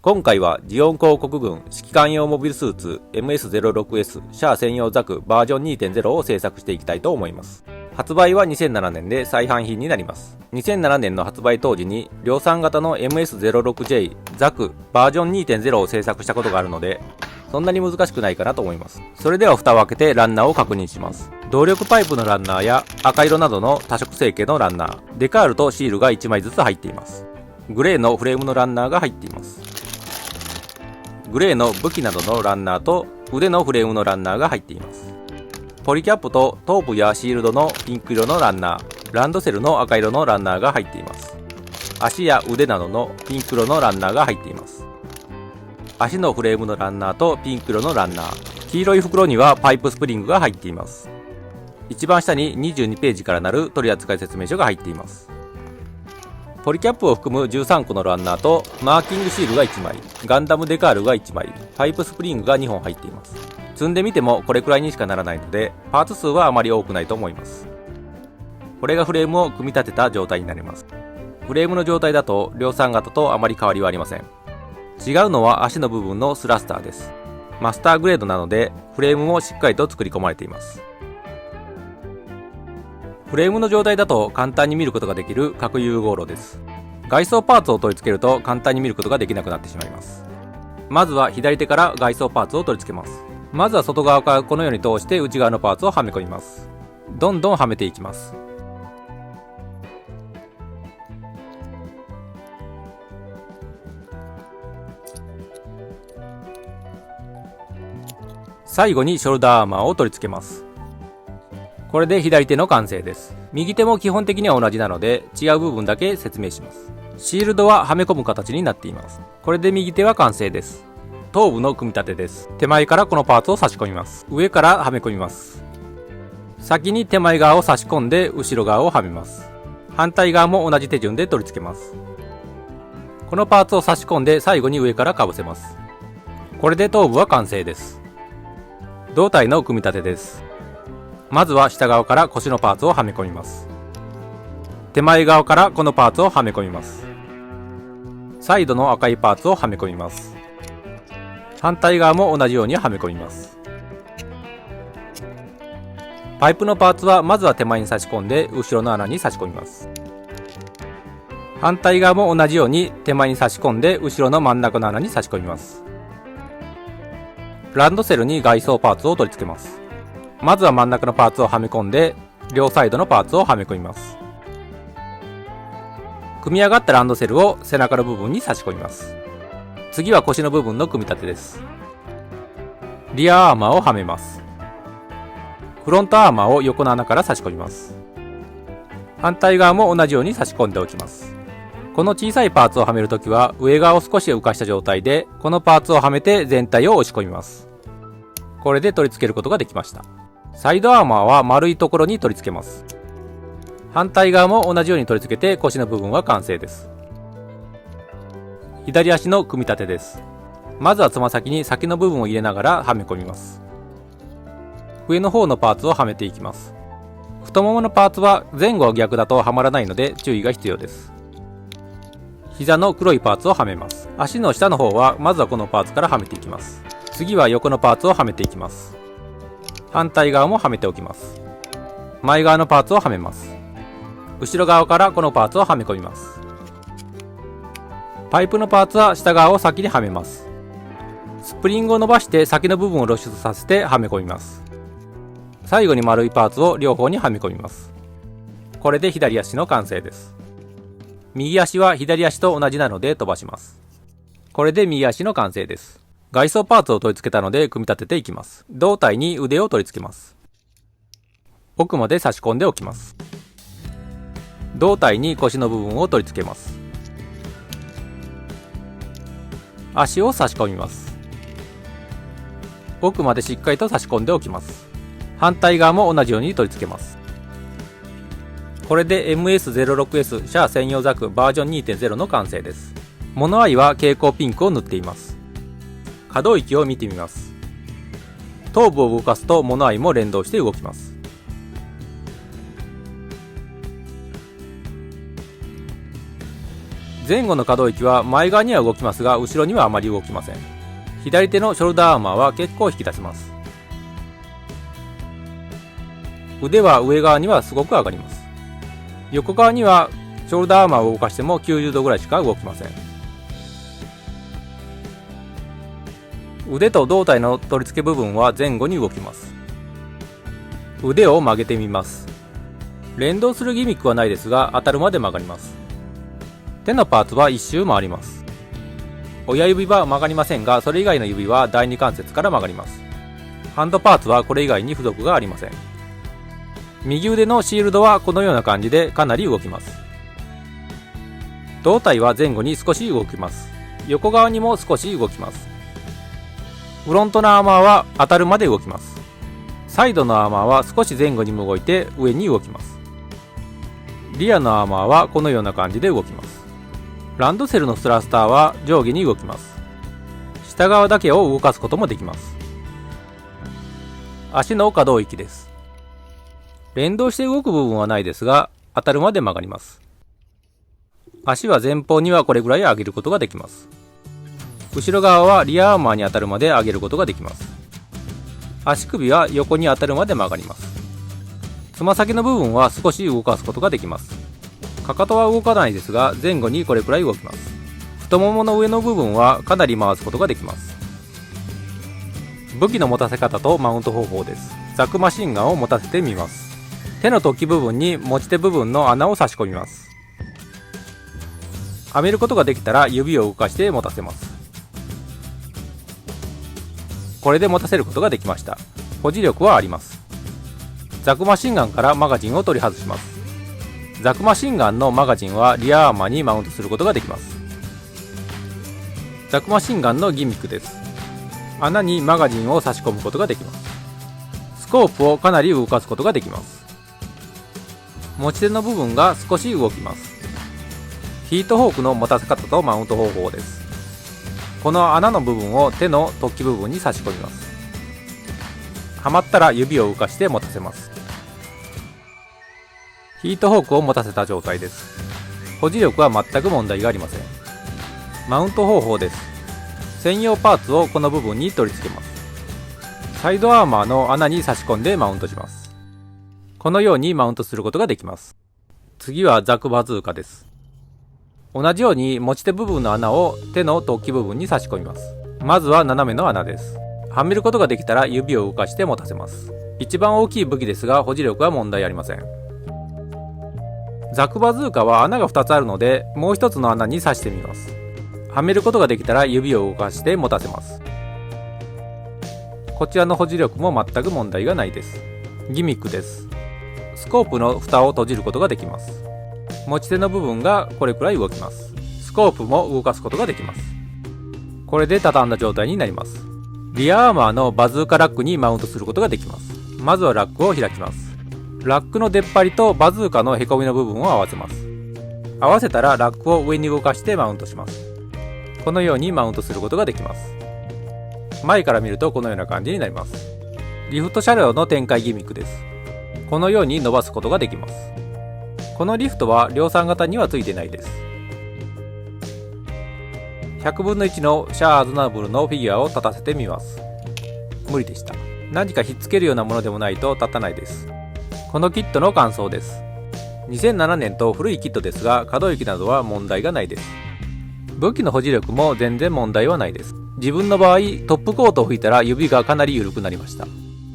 今回はジオン広告軍指揮官用モビルスーツ MS-06S シャア専用ザクバージョン 2.0 を制作していきたいと思います。発売は2007年で再販品になります。2007年の発売当時に量産型の MS-06J ザクバージョン 2.0 を制作したことがあるので、そんなに難しくないかなと思います。それでは蓋を開けてランナーを確認します。動力パイプのランナーや赤色などの多色成形のランナー、デカールとシールが1枚ずつ入っています。グレーのフレームのランナーが入っています。グレーの武器などのランナーと腕のフレームのランナーが入っています。ポリキャップと頭部やシールドのピンク色のランナー、ランドセルの赤色のランナーが入っています。足や腕などのピンク色のランナーが入っています。足のフレームのランナーとピンク色のランナー、黄色い袋にはパイプスプリングが入っています。一番下に22ページからなる取扱説明書が入っています。ポリキャップを含む13個のランナーとマーキングシールが1枚、ガンダムデカールが1枚、パイプスプリングが2本入っています。積んでみてもこれくらいにしかならないので、パーツ数はあまり多くないと思います。これがフレームを組み立てた状態になります。フレームの状態だと量産型とあまり変わりはありません。違うのは足の部分のスラスターです。マスターグレードなのでフレームもしっかりと作り込まれています。フレームの状態だと簡単に見ることができる核融合炉です。外装パーツを取り付けると簡単に見ることができなくなってしまいます。まずは左手から外装パーツを取り付けます。まずは外側からこのように通して内側のパーツをはめ込みます。どんどんはめていきます。最後にショルダーアーマーを取り付けます。これで左手の完成です。右手も基本的には同じなので違う部分だけ説明します。シールドははめ込む形になっています。これで右手は完成です。頭部の組み立てです。手前からこのパーツを差し込みます。上からはめ込みます。先に手前側を差し込んで後ろ側をはめます。反対側も同じ手順で取り付けます。このパーツを差し込んで最後に上からかぶせます。これで頭部は完成です。胴体の組み立てです。まずは下側から腰のパーツをはめ込みます。手前側からこのパーツをはめ込みます。サイドの赤いパーツをはめ込みます。反対側も同じようにはめ込みます。パイプのパーツはまずは手前に差し込んで後ろの穴に差し込みます。反対側も同じように手前に差し込んで後ろの真ん中の穴に差し込みます。ランドセルに外装パーツを取り付けます。まずは真ん中のパーツをはめ込んで両サイドのパーツをはめ込みます。組み上がったランドセルを背中の部分に差し込みます。次は腰の部分の組み立てです。リアアーマーをはめます。フロントアーマーを横の穴から差し込みます。反対側も同じように差し込んでおきます。この小さいパーツをはめるときは上側を少し浮かした状態でこのパーツをはめて全体を押し込みます。これで取り付けることができました。サイドアーマーは丸いところに取り付けます。反対側も同じように取り付けて腰の部分は完成です。左足の組み立てです。まずはつま先に先の部分を入れながらはめ込みます。上の方のパーツをはめていきます。太もものパーツは前後は逆だとはまらないので注意が必要です。膝の黒いパーツをはめます。足の下の方はまずはこのパーツからはめていきます。次は横のパーツをはめていきます。反対側もはめておきます。前側のパーツをはめます。後ろ側からこのパーツをはめ込みます。パイプのパーツは下側を先にはめます。スプリングを伸ばして先の部分を露出させてはめ込みます。最後に丸いパーツを両方にはめ込みます。これで左足の完成です。右足は左足と同じなので飛ばします。これで右足の完成です。外装パーツを取り付けたので組み立てていきます。胴体に腕を取り付けます。奥まで差し込んでおきます。胴体に腰の部分を取り付けます。足を差し込みます。奥までしっかりと差し込んでおきます。反対側も同じように取り付けます。これで MS-06S シャア専用ザクバージョン 2.0 の完成です。物合いは蛍光ピンクを塗っています。可動域を見てみます。頭部を動かすと物合いも連動して動きます。前後の可動域は前側には動きますが、後ろにはあまり動きません。左手のショルダーアーマーは結構引き出せます。腕は上側にはすごく上がります。横側にはショルダーアーマーを動かしても90度ぐらいしか動きません。腕と胴体の取り付け部分は前後に動きます。腕を曲げてみます。連動するギミックはないですが、当たるまで曲がります。手のパーツは一周回ります。親指は曲がりませんが、それ以外の指は第二関節から曲がります。ハンドパーツはこれ以外に付属がありません。右腕のシールドはこのような感じでかなり動きます。胴体は前後に少し動きます。横側にも少し動きます。フロントのアーマーは当たるまで動きます。サイドのアーマーは少し前後にも動いて上に動きます。リアのアーマーはこのような感じで動きます。ランドセルのスラスターは上下に動きます。下側だけを動かすこともできます。足の可動域です。連動して動く部分はないですが、当たるまで曲がります。足は前方にはこれぐらい上げることができます。後ろ側はリアアーマーに当たるまで上げることができます。足首は横に当たるまで曲がります。つま先の部分は少し動かすことができます。かかとは動かないですが、前後にこれくらい動きます。太ももの上の部分はかなり回すことができます。武器の持たせ方とマウント方法です。ザクマシンガンを持たせてみます。手の突起部分に持ち手部分の穴を差し込みます。はめることができたら指を動かして持たせます。これで持たせることができました。保持力はあります。ザクマシンガンからマガジンを取り外します。ザクマシンガンのマガジンはリアアーマーにマウントすることができます。ザクマシンガンのギミックです。穴にマガジンを差し込むことができます。スコープをかなり動かすことができます。持ち手の部分が少し動きます。ヒートホークの持たせ方とマウント方法です。この穴の部分を手の突起部分に差し込みます。はまったら指を動かして持たせます。ヒートホークを持たせた状態です。保持力は全く問題がありません。マウント方法です。専用パーツをこの部分に取り付けます。サイドアーマーの穴に差し込んでマウントします。このようにマウントすることができます。次はザクバズーカです。同じように持ち手部分の穴を手の突起部分に差し込みます。まずは斜めの穴です。はめることができたら指を動かして持たせます。一番大きい武器ですが保持力は問題ありません。ザクバズーカは穴が2つあるので、もう1つの穴に刺してみます。はめることができたら指を動かして持たせます。こちらの保持力も全く問題がないです。ギミックです。スコープの蓋を閉じることができます。持ち手の部分がこれくらい動きます。スコープも動かすことができます。これで畳んだ状態になります。リアアーマーのバズーカラックにマウントすることができます。まずはラックを開きます。ラックの出っ張りとバズーカのへこみの部分を合わせます。合わせたらラックを上に動かしてマウントします。このようにマウントすることができます。前から見るとこのような感じになります。リフト車両の展開ギミックです。このように伸ばすことができます。このリフトは量産型にはついてないです。100分の1のシャア・アズナブルのフィギュアを立たせてみます。無理でした。何かひっつけるようなものでもないと立たないです。このキットの感想です。2007年と古いキットですが、可動域などは問題がないです。武器の保持力も全然問題はないです。自分の場合、トップコートを吹いたら指がかなり緩くなりました。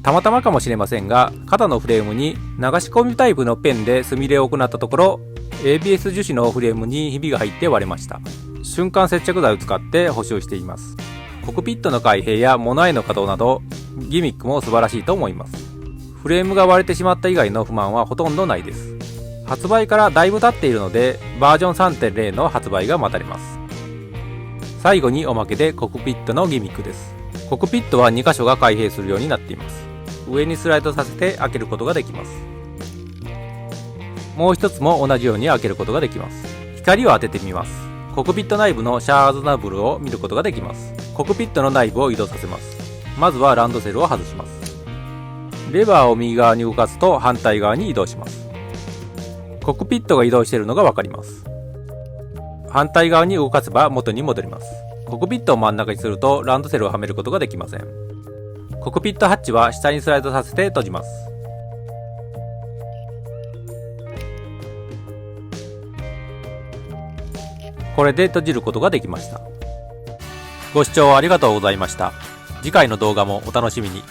たまたまかもしれませんが、肩のフレームに流し込みタイプのペンで墨入れを行ったところ、ABS 樹脂のフレームにひびが入って割れました。瞬間接着剤を使って補修しています。コクピットの開閉や物への稼働など、ギミックも素晴らしいと思います。フレームが割れてしまった以外の不満はほとんどないです。発売からだいぶ経っているので、バージョン 3.0 の発売が待たれます。最後におまけでコクピットのギミックです。コクピットは2箇所が開閉するようになっています。上にスライドさせて開けることができます。もう一つも同じように開けることができます。光を当ててみます。コクピット内部のシャアーズナブルを見ることができます。コクピットの内部を移動させます。まずはランドセルを外します。レバーを右側に動かすと反対側に移動します。コクピットが移動しているのがわかります。反対側に動かせば元に戻ります。コックピットを真ん中にするとランドセルをはめることができません。コックピットハッチは下にスライドさせて閉じます。これで閉じることができました。ご視聴ありがとうございました。次回の動画もお楽しみに。